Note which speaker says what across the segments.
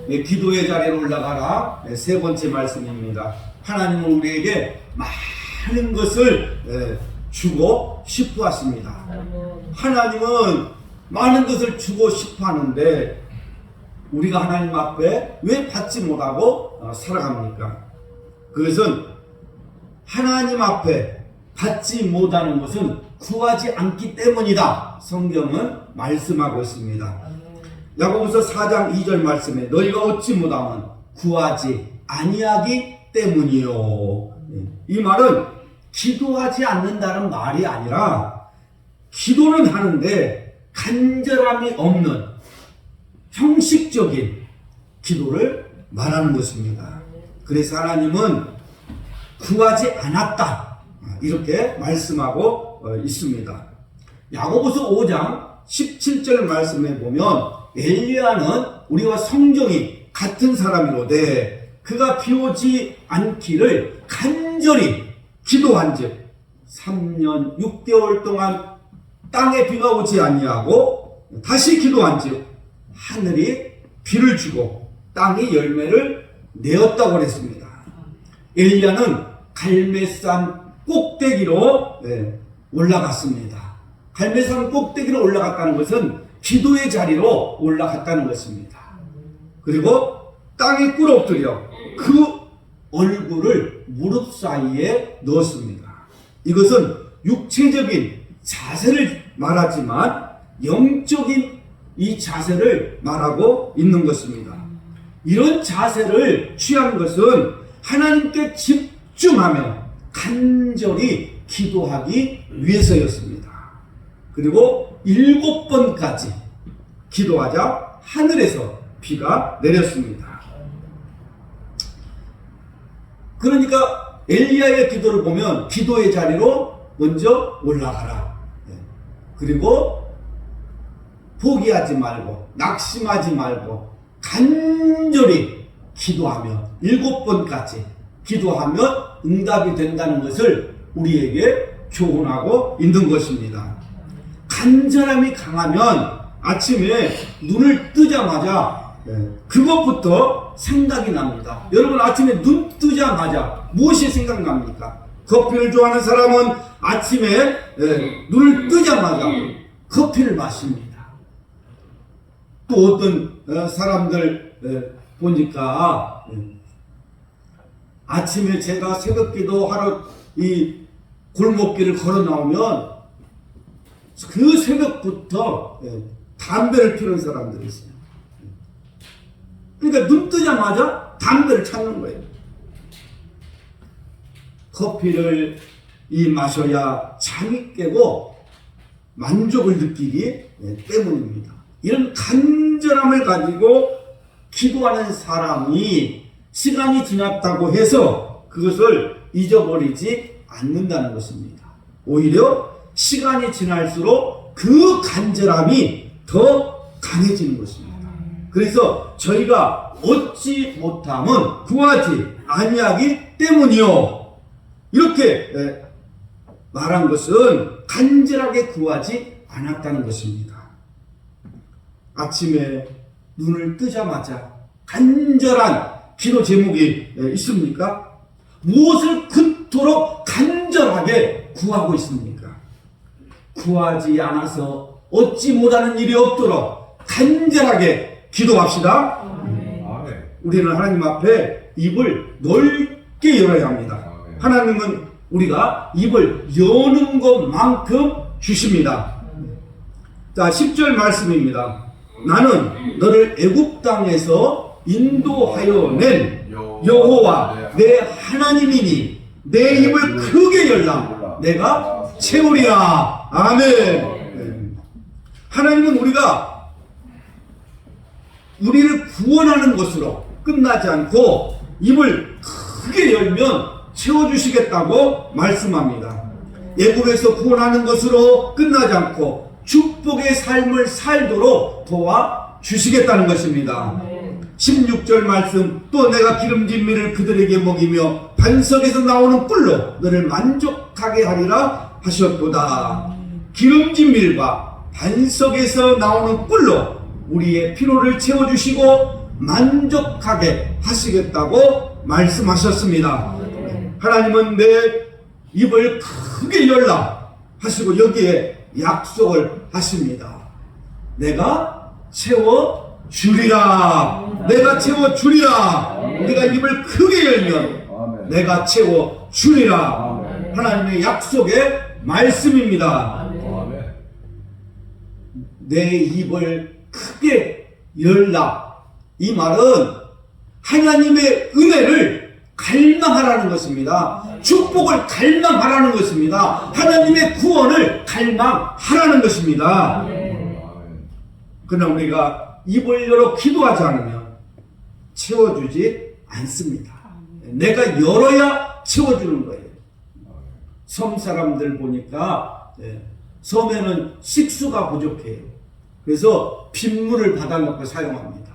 Speaker 1: 기도의 자리로 올라가라. 세 번째 말씀입니다. 하나님은 우리에게 많은 것을 주고 싶어 하십니다. 하나님은 많은 것을 주고 싶어 하는데 우리가 하나님 앞에 왜 받지 못하고 살아갑니까? 그것은 하나님 앞에 받지 못하는 것은 구하지 않기 때문이다. 성경은 말씀하고 있습니다. 야고보서 4장 2절 말씀에 너희가 얻지 못하면 구하지 아니하기 때문이요. 이 말은 기도하지 않는다는 말이 아니라 기도는 하는데 간절함이 없는 형식적인 기도를 말하는 것입니다. 그래서 하나님은 구하지 않았다 이렇게 말씀하고 있습니다. 야고보서 5장 17절 말씀에 보면 엘리야는 우리와 성정이 같은 사람이로되 그가 비 오지 않기를 간절히 기도한즉 3년 6개월 동안 땅에 비가 오지 아니하고 다시 기도한즉 하늘이 비를 주고 땅이 열매를 내었다고 했습니다. 엘리야는 갈멜산 꼭대기로 올라갔습니다. 갈멜산 꼭대기로 올라갔다는 것은 기도의 자리로 올라갔다는 것입니다. 그리고 땅에 꿇어엎드려 그 얼굴을 무릎 사이에 넣었습니다. 이것은 육체적인 자세를 말하지만 영적인 이 자세를 말하고 있는 것입니다. 이런 자세를 취한 것은 하나님께 집중하며 간절히 기도하기 위해서였습니다. 그리고 7번까지 기도하자 하늘에서 비가 내렸습니다. 그러니까 엘리야의 기도를 보면 기도의 자리로 먼저 올라가라. 그리고 포기하지 말고 낙심하지 말고 간절히 기도하며 7번까지 기도하면 응답이 된다는 것을 우리에게 교훈하고 있는 것입니다. 간절함이 강하면 아침에 눈을 뜨자마자 그것부터 생각이 납니다. 여러분 아침에 눈 뜨자마자 무엇이 생각납니까? 커피를 좋아하는 사람은 아침에 눈을 뜨자마자 커피를 마십니다. 또 어떤 사람들 보니까 아침에 제가 새벽기도 하러 이 골목길을 걸어 나오면 그 새벽부터 담배를 피우는 사람들이 있어요. 그러니까 눈 뜨자마자 담배를 찾는 거예요. 커피를 마셔야 잠이 깨고 만족을 느끼기 때문입니다. 이런 간절함을 가지고 기도하는 사람이 시간이 지났다고 해서 그것을 잊어버리지 않는다는 것입니다. 오히려 시간이 지날수록 그 간절함이 더 강해지는 것입니다. 그래서 저희가 얻지 못하면 구하지 아니하기 때문이요. 이렇게 말한 것은 간절하게 구하지 않았다는 것입니다. 아침에 눈을 뜨자마자 간절한 기도 제목이 있습니까? 무엇을 그토록 간절하게 구하고 있습니까? 구하지 않아서 얻지 못하는 일이 없도록 간절하게 기도합시다. 우리는 하나님 앞에 입을 넓게 열어야 합니다. 하나님은 우리가 입을 여는 것만큼 주십니다. 자, 10절 말씀입니다. 나는 너를 애굽 땅에서 인도하여 낸 여호와 내 하나님이니 내 입을 크게 열라 내가 채우리라. 아멘. 하나님은 우리를 구원하는 것으로 끝나지 않고 입을 크게 열면 채워주시겠다고 말씀합니다. 애굽에서 구원하는 것으로 끝나지 않고 축복의 삶을 살도록 도와주시겠다는 것입니다. 16절 말씀 또 내가 기름진 밀을 그들에게 먹이며 반석에서 나오는 꿀로 너를 만족하게 하리라 하셨도다. 기름진 밀과 반석에서 나오는 꿀로 우리의 피로를 채워주시고 만족하게 하시겠다고 말씀하셨습니다. 하나님은 내 입을 크게 열라 하시고 여기에 약속을 하십니다. 내가 채워주리라. 내가 채워주리라. 우리가 입을 크게 열면 내가 채워주리라. 하나님의 약속의 말씀입니다. 내 입을 크게 열라. 이 말은 하나님의 은혜를 갈망하라는 것입니다. 축복을 갈망하라는 것입니다. 하나님의 구원을 갈망하라는 것입니다. 그러나 우리가 입을 열어 기도하지 않으면 채워주지 않습니다. 내가 열어야 채워주는 거예요. 섬 사람들 보니까 섬에는 식수가 부족해요. 그래서 빗물을 받아놓고 사용합니다.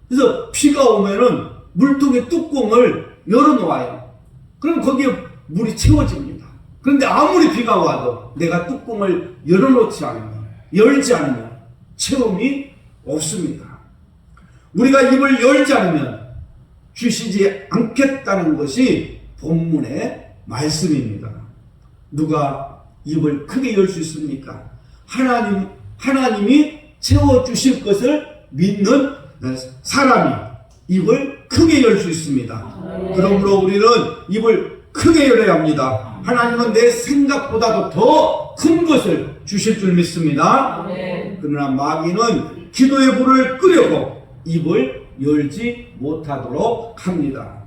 Speaker 1: 그래서 비가 오면은 물통의 뚜껑을 열어놓아요. 그럼 거기에 물이 채워집니다. 그런데 아무리 비가 와도 내가 뚜껑을 열어놓지 않으면, 열지 않으면 채움이 없습니다. 우리가 입을 열지 않으면 주시지 않겠다는 것이 본문의 말씀입니다. 누가 입을 크게 열 수 있습니까? 하나님이 채워주실 것을 믿는 사람이 입을 크게 열 수 있습니다. 그러므로 우리는 입을 크게 열어야 합니다. 하나님은 내 생각보다도 더 큰 것을 주실 줄 믿습니다. 그러나 마귀는 기도의 불을 끄려고 입을 열지 못하도록 합니다.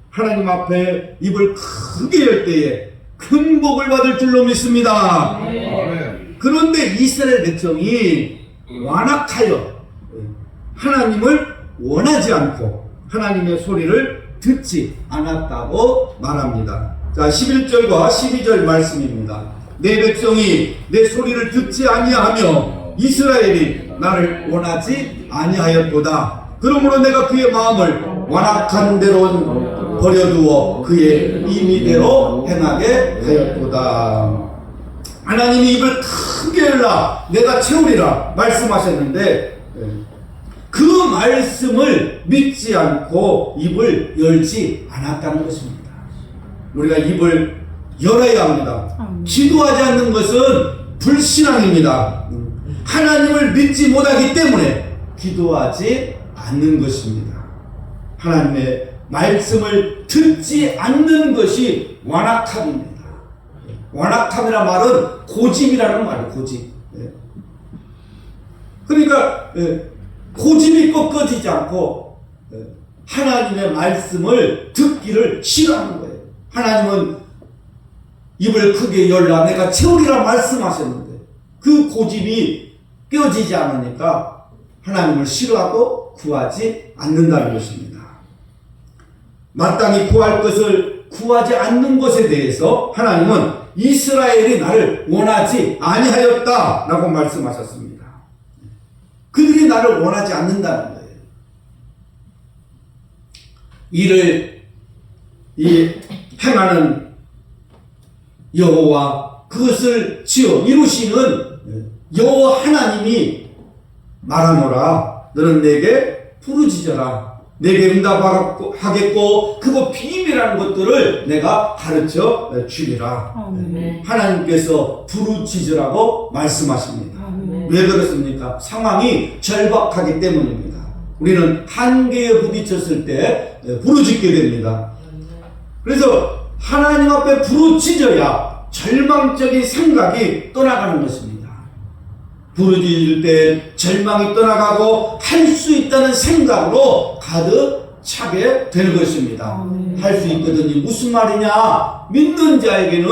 Speaker 1: 하나님 앞에 입을 크게 열 때에 큰 복을 받을 줄로 믿습니다. 그런데 이스라엘 백성이 완악하여 하나님을 원하지 않고 하나님의 소리를 듣지 않았다고 말합니다. 자, 11절과 12절 말씀입니다. 내 백성이 내 소리를 듣지 아니하며 이스라엘이 나를 원하지 아니하였도다. 그러므로 내가 그의 마음을 완악한 대로 버려두어 그의 임의대로 행하게 하였도다. 하나님이 입을 크게 열라 내가 채우리라 말씀하셨는데 그 말씀을 믿지 않고 입을 열지 않았다는 것입니다. 우리가 입을 열어야 합니다. 기도하지 않는 것은 불신앙입니다. 하나님을 믿지 못하기 때문에 기도하지 않는 것입니다. 하나님의 말씀을 듣지 않는 것이 완악함입니다. 완악함이라는 말은 고집이라는 말이에요. 고집. 그러니까 고집이 꺾어지지 않고 하나님의 말씀을 듣기를 싫어하는 거예요. 하나님은 입을 크게 열라 내가 채우리라 말씀하셨는데 그 고집이 깨어지지 않으니까 하나님을 싫어하고 구하지 않는다는 것입니다. 마땅히 구할 것을 구하지 않는 것에 대해서 하나님은 이스라엘이 나를 원하지 아니하였다라고 말씀하셨습니다. 그들이 나를 원하지 않는다는 거예요. 이를 행하는 여호와 그것을 지어 이루시는 여호와 하나님이 말하노라 너는 내게 부르짖어라 내게 응답하겠고 그거 비밀이라는 것들을 내가 가르쳐 주리라. 하나님께서 부르짖으라고 말씀하십니다. 왜 그렇습니까? 상황이 절박하기 때문입니다. 우리는 한계에 부딪혔을 때 부르짖게 됩니다. 그래서 하나님 앞에 부르짖어야 절망적인 생각이 떠나가는 것입니다. 부르짖을 때 절망이 떠나가고 할 수 있다는 생각으로 가득 차게 될 것입니다. 할 수 있거든. 이 무슨 말이냐? 믿는 자에게는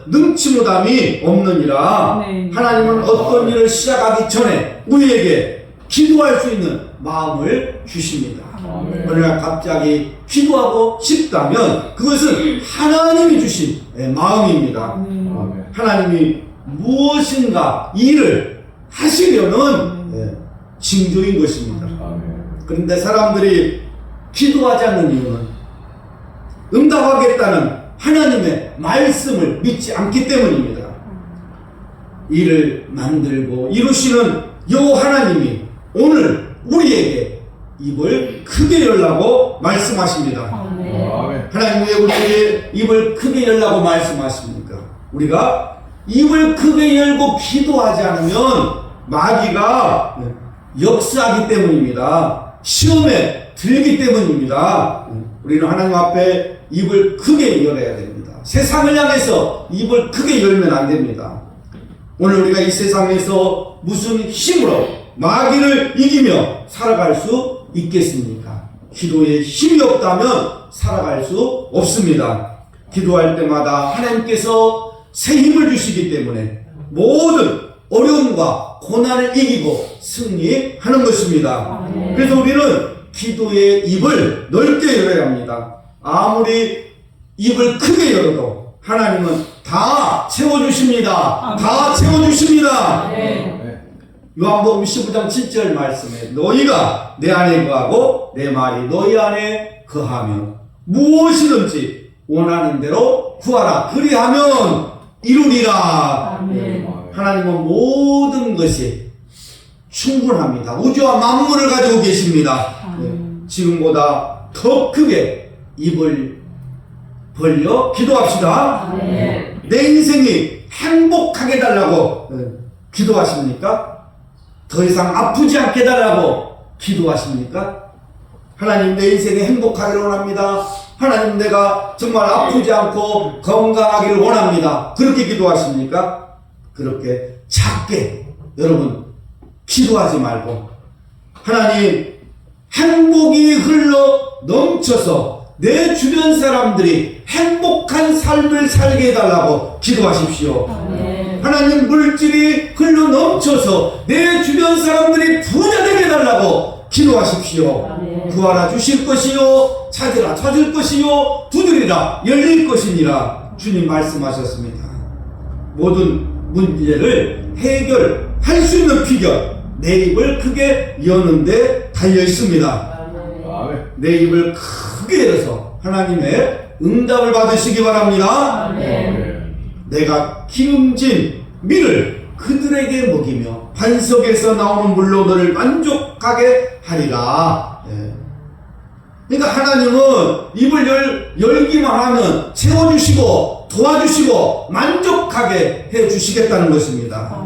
Speaker 1: 능치 못함이 없느니라. 하나님은 어떤 일을 시작하기 전에 우리에게 기도할 수 있는 마음을 주십니다. 우리가 갑자기 기도하고 싶다면 그것은 하나님이 주신 마음입니다. 하나님이 무엇인가 일을 하시려는 징조인 것입니다. 그런데 사람들이 기도하지 않는 이유는 응답하겠다는 하나님의 말씀을 믿지 않기 때문입니다. 일을 만들고 이루시는 여호와 하나님이 오늘 우리에게 입을 크게 열라고 말씀하십니다.
Speaker 2: 아멘.
Speaker 1: 하나님 왜 우리에게 입을 크게 열라고 말씀하십니까? 우리가 입을 크게 열고 기도하지 않으면 마귀가 역사하기 때문입니다. 시험에 들기 때문입니다. 우리는 하나님 앞에 입을 크게 열어야 됩니다. 세상을 향해서 입을 크게 열면 안 됩니다. 오늘 우리가 이 세상에서 무슨 힘으로 마귀를 이기며 살아갈 수 있겠습니까? 기도에 힘이 없다면 살아갈 수 없습니다. 기도할 때마다 하나님께서 새 힘을 주시기 때문에 모든 어려움과 고난을 이기고 승리하는 것입니다. 그래서 우리는 기도의 입을 넓게 열어야 합니다. 아무리 입을 크게 열어도 하나님은 다 채워주십니다. 다 채워주십니다. 요한복음 15장 7절 말씀에 너희가 내 안에 거하고 내 말이 너희 안에 거하면 무엇이든지 원하는 대로 구하라. 그리하면 이루리라. 하나님은 모든 것이 충분합니다. 우주와 만물을 가지고 계십니다. 지금보다 더 크게 입을 벌려 기도합시다. 내 인생이 행복하게 해달라고 기도하십니까? 더 이상 아프지 않게 해달라고 기도하십니까? 하나님 내 인생이 행복하기를 원합니다. 하나님 내가 정말 아프지 않고 건강하기를 원합니다. 그렇게 기도하십니까? 그렇게 작게 여러분 기도하지 말고 하나님 행복이 흘러 넘쳐서 내 주변 사람들이 행복한 삶을 살게 해달라고 기도하십시오. 하나님 물질이 흘러 넘쳐서 내 주변 사람들이 부자 되게 해달라고 기도하십시오. 구하라 주실 것이요 찾으라 찾을 것이요 두드리라 열릴 것이니라 주님 말씀하셨습니다. 모든 문제를 해결할 수 있는 비결 내 입을 크게 여는데 달려 있습니다. 내 입을 크게 열어서 하나님의 응답을 받으시기 바랍니다. 내가 기름진 밀을 그들에게 먹이며 반석에서 나오는 물로 너를 만족하게 하리라. 그러니까 하나님은 입을 열기만 하면 채워주시고 도와주시고 만족하게 해주시겠다는 것입니다.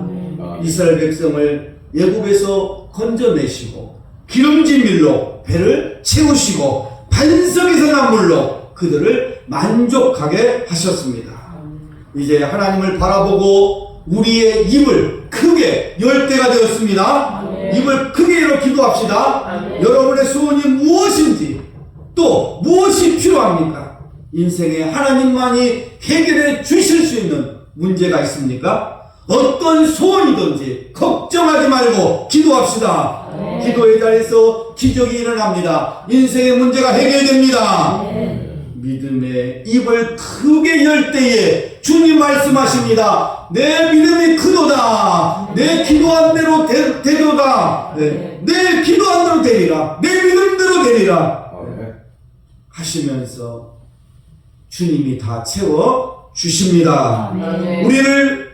Speaker 1: 이스라엘 백성을 애굽에서 건져내시고 기름진 밀로 배를 채우시고 반석에서 난 물로 그들을 만족하게 하셨습니다. 이제 하나님을 바라보고 우리의 입을 크게 열 때가 되었습니다. 입을 크게 열어 기도합시다. 여러분의 소원이 무엇인지 또 무엇이 필요합니까? 인생에 하나님만이 해결해 주실 수 있는 문제가 있습니까? 어떤 소원이든지 걱정하지 말고 기도합시다. 기도의 자리에서 기적이 일어납니다. 인생의 문제가 해결됩니다. 믿음의 입을 크게 열 때에 주님 말씀하십니다. 내 믿음이 크도다. 내 기도한 대로 되도다. 내 기도한 대로 되리라. 내 믿음대로 되리라. 하시면서 주님이 다 채워 주십니다.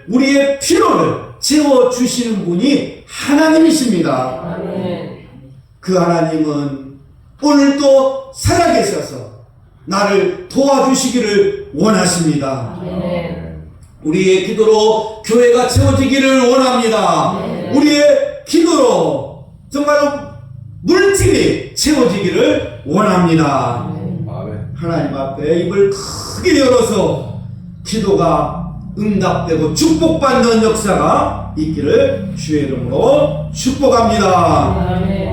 Speaker 1: 우리의 필요를 채워 주시는 분이 하나님이십니다. 그 하나님은 오늘도 살아계셔서 나를 도와주시기를 원하십니다. 우리의 기도로 교회가 채워지기를 원합니다. 우리의 기도로 정말로 물질이 채워지기를 원합니다. 하나님 앞에 입을 크게 열어서 기도가 응답되고 축복받는 역사가 있기를 주의 이름으로 축복합니다.